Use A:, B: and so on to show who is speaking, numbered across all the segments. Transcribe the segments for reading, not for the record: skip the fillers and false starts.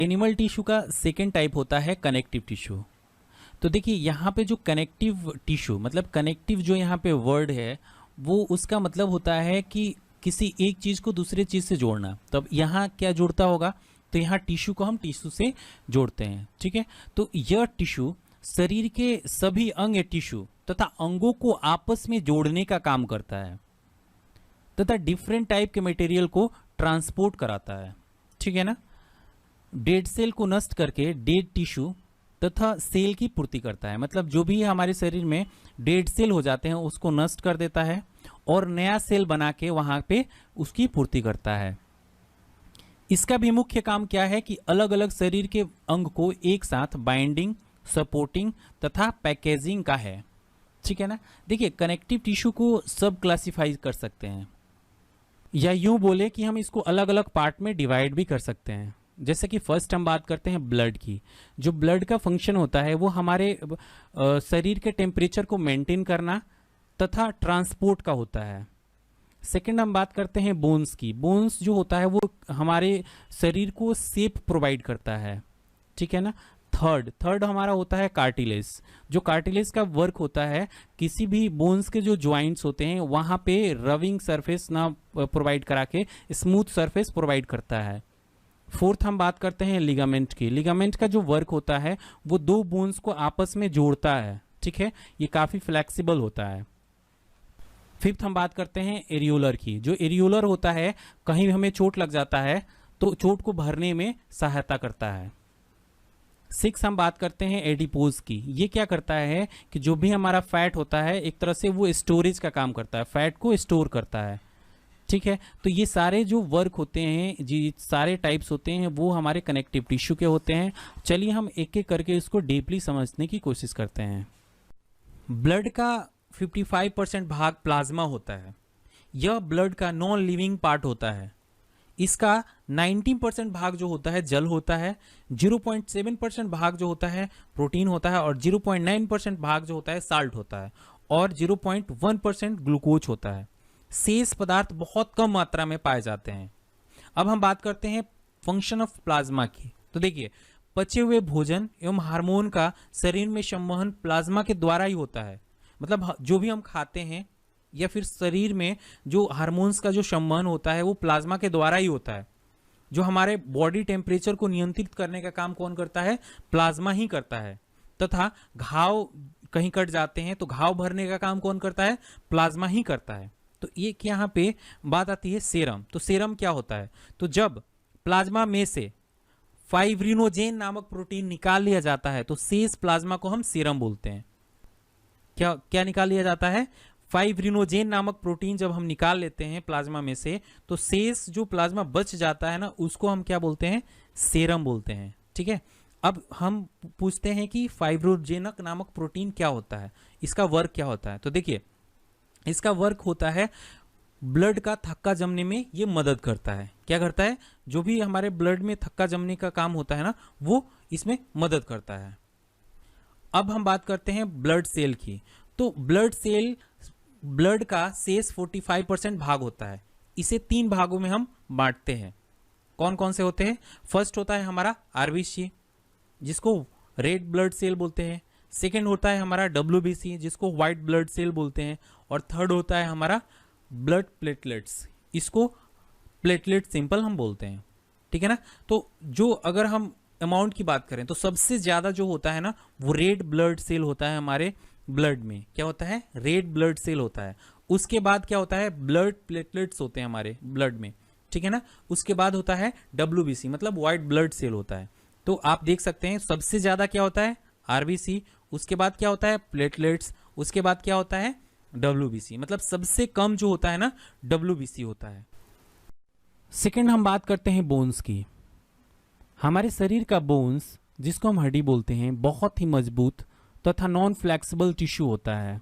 A: Animal tissue का second type होता है कनेक्टिव टिश्यू। तो देखिए यहाँ पे जो कनेक्टिव टिश्यू मतलब कनेक्टिव जो यहाँ पे वर्ड है वो उसका मतलब होता है कि किसी एक चीज़ को दूसरे चीज़ से जोड़ना। तो अब यहाँ क्या जुड़ता होगा, तो यहाँ टिश्यू को हम टिश्यू से जोड़ते हैं, ठीक है। तो यह टिश्यू शरीर के सभी अंग टिश्यू तथा अंगों को आपस में जोड़ने का काम करता है तथा डिफरेंट टाइप के मटेरियल को ट्रांसपोर्ट कराता है, ठीक है ना। डेड सेल को नष्ट करके डेड टिश्यू तथा सेल की पूर्ति करता है। मतलब जो भी हमारे शरीर में डेड सेल हो जाते हैं उसको नष्ट कर देता है और नया सेल बना के वहां पे उसकी पूर्ति करता है। इसका भी मुख्य काम क्या है कि अलग अलग शरीर के अंग को एक साथ बाइंडिंग, सपोर्टिंग तथा पैकेजिंग का है, ठीक है ना। देखिए कनेक्टिव टिश्यू को सब क्लासिफाई कर सकते हैं या यूं बोले कि हम इसको अलग अलग पार्ट में डिवाइड भी कर सकते हैं। जैसे कि फर्स्ट हम बात करते हैं ब्लड की। जो ब्लड का फंक्शन होता है वो हमारे शरीर के टेम्परेचर को मेंटेन करना तथा ट्रांसपोर्ट का होता है। सेकंड हम बात करते हैं बोन्स की। बोन्स जो होता है वो हमारे शरीर को शेप प्रोवाइड करता है, ठीक है ना। थर्ड हमारा होता है कार्टिलेज। जो कार्टिलेज का वर्क होता है किसी भी बोन्स के जो ज्वाइंट्स होते हैं वहां पे रविंग सरफेस ना प्रोवाइड करा के स्मूथ सरफेस प्रोवाइड करता है। फोर्थ हम बात करते हैं लिगामेंट की। लिगामेंट का जो वर्क होता है वो दो बोन्स को आपस में जोड़ता है, ठीक है। ये काफी फ्लेक्सिबल होता है। फिफ्थ हम बात करते हैं एरियोलर की। जो एरियोलर होता है कहीं हमें चोट लग जाता है तो चोट को भरने में सहायता करता है। सिक्स हम बात करते हैं एडिपोज की। ये क्या करता है कि जो भी हमारा फैट होता है एक तरह से वो स्टोरेज का काम करता है, फैट को स्टोर करता है, ठीक है। तो ये सारे जो वर्क होते हैं जी सारे टाइप्स होते हैं वो हमारे कनेक्टिव टिश्यू के होते हैं। चलिए हम एक एक करके इसको डीपली समझने की कोशिश करते हैं। ब्लड का 55% भाग प्लाज्मा होता है। यह ब्लड का नॉन लिविंग पार्ट होता है। इसका 19% भाग जो होता है जल होता है, 0.7% भाग जो होता है प्रोटीन होता है और 0.9% भाग जो होता है साल्ट होता है और 0.1% ग्लूकोज होता है। शेष पदार्थ बहुत कम मात्रा में पाए जाते हैं। अब हम बात करते हैं फंक्शन ऑफ प्लाज्मा की। तो देखिए पचे हुए भोजन एवं हार्मोन का शरीर में संवहन प्लाज्मा के द्वारा ही होता है। मतलब जो भी हम खाते हैं या फिर शरीर में जो हार्मोन्स का जो संवहन होता है वो प्लाज्मा के द्वारा ही होता है। जो हमारे बॉडी टेम्परेचर को नियंत्रित करने का काम कौन करता है, प्लाज्मा ही करता है। तथा घाव कहीं कट जाते हैं तो घाव भरने का काम कौन करता है, प्लाज्मा ही करता है। तो एक यहाँ पे बात आती है सेरम। तो सेरम क्या होता है, तो जब प्लाज्मा में से फाइब्रिनोजेन नामक प्रोटीन निकाल लिया जाता है तो शेष प्लाज्मा को हम सेरम बोलते हैं। क्या क्या निकाल लिया जाता है, फाइब्रिनोजेन नामक प्रोटीन जब हम निकाल लेते हैं प्लाज्मा में से तो शेष जो प्लाज्मा बच जाता है ना उसको हम क्या बोलते हैं, सेरम बोलते हैं, ठीक है। अब हम पूछते हैं कि फाइब्रोजेनक नामक प्रोटीन क्या होता है, इसका वर्क क्या होता है। तो देखिए इसका वर्क होता है ब्लड का थक्का जमने में ये मदद करता है। क्या करता है, जो भी हमारे ब्लड में थक्का जमने का काम होता है ना वो इसमें मदद करता है। अब हम बात करते हैं ब्लड सेल की। तो ब्लड सेल ब्लड का शेष 45% भाग होता है। इसे 3 भागों में हम बांटते हैं। कौन कौन से होते हैं, फर्स्ट होता है हमारा आरबीसी जिसको रेड ब्लड सेल बोलते हैं। सेकेंड होता है हमारा डब्ल्यूबीसी जिसको व्हाइट ब्लड सेल बोलते हैं। और थर्ड होता है हमारा ब्लड प्लेटलेट्स, इसको प्लेटलेट सिंपल हम बोलते हैं, ठीक है ना। तो जो अगर हम अमाउंट की बात करें तो सबसे ज्यादा जो होता है ना वो रेड ब्लड सेल होता है हमारे ब्लड में। क्या होता है, रेड ब्लड सेल होता है। उसके बाद क्या होता है, ब्लड प्लेटलेट्स होते हैं हमारे ब्लड में, ठीक है ना। उसके बाद होता है डब्ल्यूबीसी मतलब व्हाइट ब्लड सेल होता है। तो आप देख सकते हैं सबसे ज्यादा क्या होता है, आरबीसी, उसके बाद क्या होता है प्लेटलेट्स, उसके बाद क्या होता है डब्ल्यूबीसी। मतलब सबसे कम जो होता है ना डब्ल्यूबीसी होता है। सेकंड हम बात करते हैं बोन्स की। हमारे शरीर का बोन्स जिसको हम हड्डी बोलते हैं बहुत ही मजबूत तथा नॉन फ्लेक्सिबल टिश्यू होता है।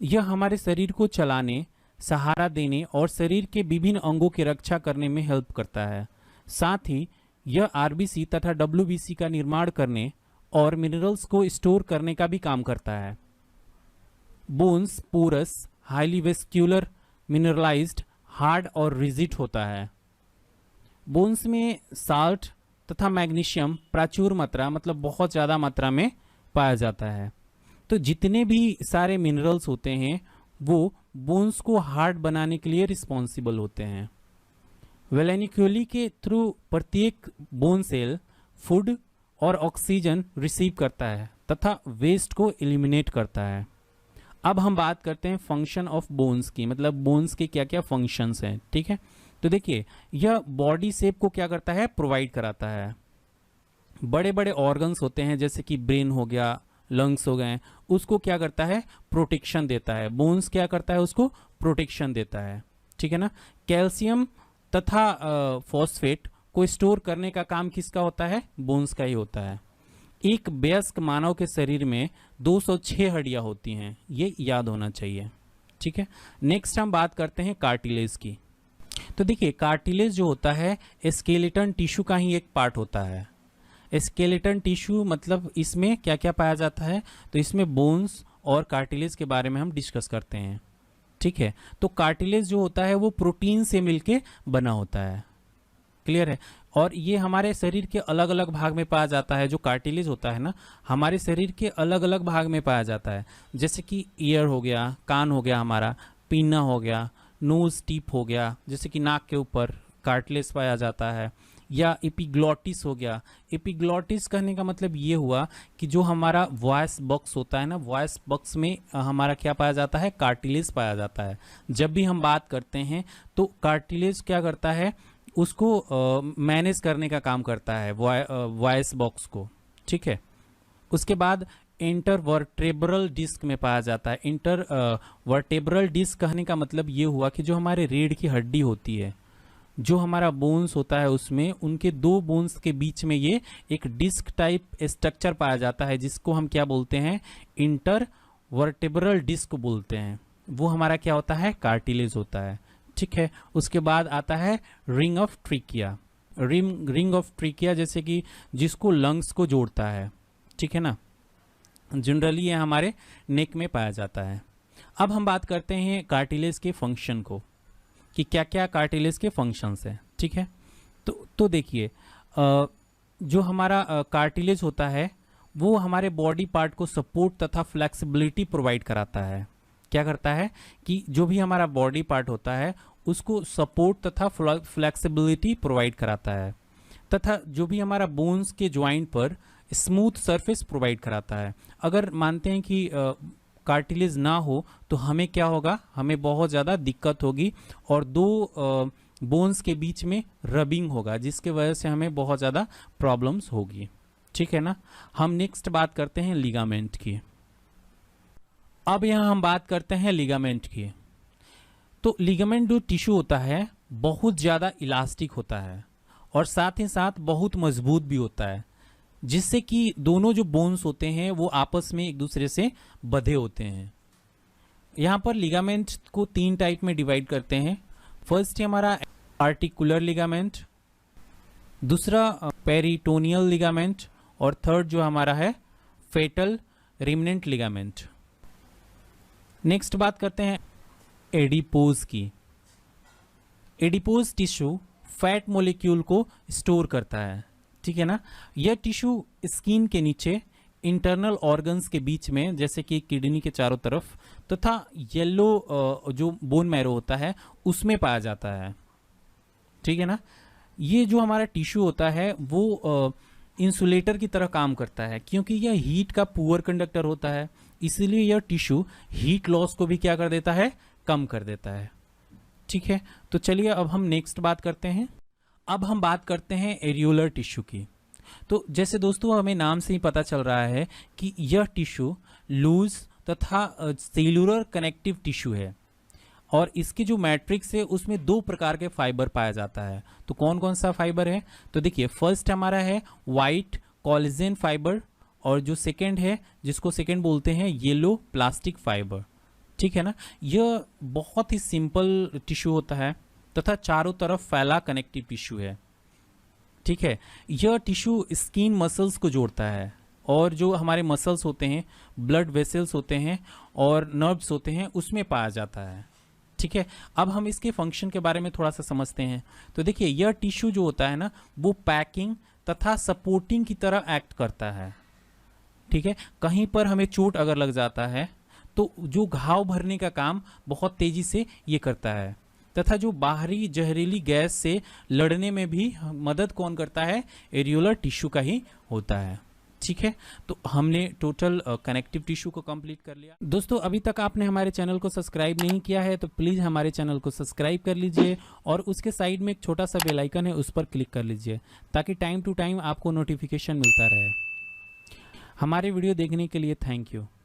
A: यह हमारे शरीर को चलाने, सहारा देने और शरीर के विभिन्न अंगों की रक्षा करने में हेल्प करता है। साथ ही यह आरबीसी तथा डब्ल्यूबीसी का निर्माण करने और मिनरल्स को स्टोर करने का भी काम करता है। Bones porous, highly vascular, mineralised, hard और रिजिड होता है। बोन्स में साल्ट तथा मैग्नीशियम प्रचुर मात्रा मतलब बहुत ज़्यादा मात्रा में पाया जाता है। तो जितने भी सारे मिनरल्स होते हैं वो बोन्स को हार्ड बनाने के लिए रिस्पॉन्सिबल होते हैं। वेलेनिक्यूली के थ्रू प्रत्येक बोन सेल फूड और ऑक्सीजन रिसीव करता है तथा वेस्ट को एलिमिनेट करता है। अब हम बात करते हैं फंक्शन ऑफ बोन्स की, मतलब बोन्स के क्या क्या फंक्शंस हैं। ठीक है, तो देखिए यह बॉडी शेप को क्या करता है, प्रोवाइड कराता है। बड़े बड़े ऑर्गन्स होते हैं जैसे कि ब्रेन हो गया, लंग्स हो गए, उसको क्या करता है, प्रोटेक्शन देता है। बोन्स क्या करता है, उसको प्रोटेक्शन देता है। ठीक है ना। कैल्शियम तथा फॉस्फेट को स्टोर करने का काम किसका होता है, बोन्स का ही होता है। एक वयस्क मानव के शरीर में 206 हड्डियां होती हैं, ये याद होना चाहिए। ठीक है, नेक्स्ट हम बात करते हैं कार्टिलेज की। तो देखिए कार्टिलेज जो होता है स्केलेटन टिश्यू का ही एक पार्ट होता है। स्केलेटन टिश्यू मतलब इसमें क्या क्या पाया जाता है, तो इसमें बोन्स और कार्टिलेज के बारे में हम डिस्कस करते हैं। ठीक है, तो कार्टिलेज जो होता है वो प्रोटीन से मिलके बना होता है। क्लियर है। और ये हमारे शरीर के अलग अलग भाग में पाया जाता है। जो कार्टिलेज होता है ना, हमारे शरीर के अलग अलग भाग में पाया जाता है। जैसे कि ईयर हो गया, कान हो गया हमारा, पीना हो गया, नोज टिप हो गया, जैसे कि नाक के ऊपर कार्टिलेज पाया जाता है। या एपिग्लॉटिस हो गया। एपिग्लॉटिस कहने का मतलब ये हुआ कि जो हमारा वॉइस बॉक्स होता है ना, वॉइस बॉक्स में हमारा क्या पाया जाता है, कार्टिलेज पाया जाता है। जब भी हम बात करते हैं तो कार्टिलेज क्या करता है, उसको मैनेज करने का काम करता है वॉइस बॉक्स को। ठीक है, उसके बाद इंटरवर्टेब्रल डिस्क में पाया जाता है। इंटरवर्टेब्रल डिस्क कहने का मतलब ये हुआ कि जो हमारे रीढ़ की हड्डी होती है, जो हमारा बोन्स होता है, उसमें उनके दो बोन्स के बीच में ये एक डिस्क टाइप स्ट्रक्चर पाया जाता है, जिसको हम क्या बोलते हैं, इंटरवर्टेब्रल डिस्क बोलते हैं। वो हमारा क्या होता है, कार्टिलेज होता है। ठीक है, उसके बाद आता है ring of trachea. Ring of trachea जैसे कि जिसको लंग्स को जोड़ता है। ठीक है ना, जनरली ये हमारे नेक में पाया जाता है। अब हम बात करते हैं कार्टिलेज के फंक्शन को, कि क्या क्या कार्टिलेज के फंक्शंस हैं। ठीक है, तो देखिए जो हमारा कार्टिलेज होता है वो हमारे बॉडी पार्ट को सपोर्ट तथा फ्लेक्सिबिलिटी प्रोवाइड कराता है। क्या करता है कि जो भी हमारा बॉडी पार्ट होता है उसको सपोर्ट तथा फ्लेक्सिबिलिटी प्रोवाइड कराता है, तथा जो भी हमारा बोन्स के ज्वाइंट पर स्मूथ सरफेस प्रोवाइड कराता है। अगर मानते हैं कि कार्टिलेज ना हो तो हमें क्या होगा, हमें बहुत ज़्यादा दिक्कत होगी और दो बोन्स के बीच में रबिंग होगा, जिसके वजह से हमें बहुत ज़्यादा प्रॉब्लम्स होगी। ठीक है ना। हम नेक्स्ट बात करते हैं लिगामेंट की। अब यहाँ हम बात करते हैं लिगामेंट की। तो लिगामेंट जो टिश्यू होता है बहुत ज़्यादा इलास्टिक होता है और साथ ही साथ बहुत मजबूत भी होता है, जिससे कि दोनों जो बोन्स होते हैं वो आपस में एक दूसरे से बंधे होते हैं। यहाँ पर लिगामेंट को 3 टाइप में डिवाइड करते हैं। फर्स्ट है हमारा आर्टिकुलर लिगामेंट, दूसरा पेरिटोनियल लिगामेंट, और थर्ड जो हमारा है फेटल रिमनेंट लिगामेंट। नेक्स्ट बात करते हैं एडिपोज की। एडिपोज टिश्यू फैट मॉलिक्यूल को स्टोर करता है। ठीक है ना। यह टिश्यू स्किन के नीचे इंटरनल ऑर्गन्स के बीच में, जैसे कि किडनी के चारों तरफ, तथा येलो जो बोन मैरो होता है उसमें पाया जाता है। ठीक है ना। ये जो हमारा टिश्यू होता है वो इंसुलेटर की तरह काम करता है, क्योंकि यह हीट का पुअर कंडक्टर होता है, इसीलिए यह टिश्यू हीट लॉस को भी क्या कर देता है, कम कर देता है। ठीक है, तो चलिए अब हम नेक्स्ट बात करते हैं। अब हम बात करते हैं एरियोलर टिश्यू की। तो जैसे दोस्तों हमें नाम से ही पता चल रहा है कि यह टिश्यू लूज तथा सेलुलर कनेक्टिव टिश्यू है, और इसकी जो मैट्रिक्स है उसमें 2 प्रकार के फाइबर पाया जाता है। तो कौन कौन सा फाइबर है, तो देखिए फर्स्ट हमारा है वाइट कोलेजन फाइबर, और जो सेकेंड है जिसको सेकेंड बोलते हैं येलो प्लास्टिक फाइबर। ठीक है ना। यह बहुत ही सिंपल टिश्यू होता है तथा चारों तरफ फैला कनेक्टिव टिश्यू है। ठीक है, यह टिश्यू स्किन मसल्स को जोड़ता है, और जो हमारे मसल्स होते हैं, ब्लड वेसल्स होते हैं और नर्व्स होते हैं, उसमें पाया जाता है। ठीक है, अब हम इसके फंक्शन के बारे में थोड़ा सा समझते हैं। तो देखिए यह टिश्यू जो होता है ना, वो पैकिंग तथा सपोर्टिंग की तरह एक्ट करता है। ठीक है, कहीं पर हमें चोट अगर लग जाता है तो जो घाव भरने का काम बहुत तेजी से ये करता है, तथा जो बाहरी जहरीली गैस से लड़ने में भी मदद कौन करता है, एरियोलर टिश्यू का ही होता है। ठीक है, तो हमने टोटल कनेक्टिव टिश्यू को कंप्लीट कर लिया। दोस्तों, अभी तक आपने हमारे चैनल को सब्सक्राइब नहीं किया है तो प्लीज़ हमारे चैनल को सब्सक्राइब कर लीजिए और उसके साइड में एक छोटा सा बेल आइकन है, उस पर क्लिक कर लीजिए ताकि टाइम टू टाइम आपको नोटिफिकेशन मिलता रहे। हमारे वीडियो देखने के लिए थैंक यू।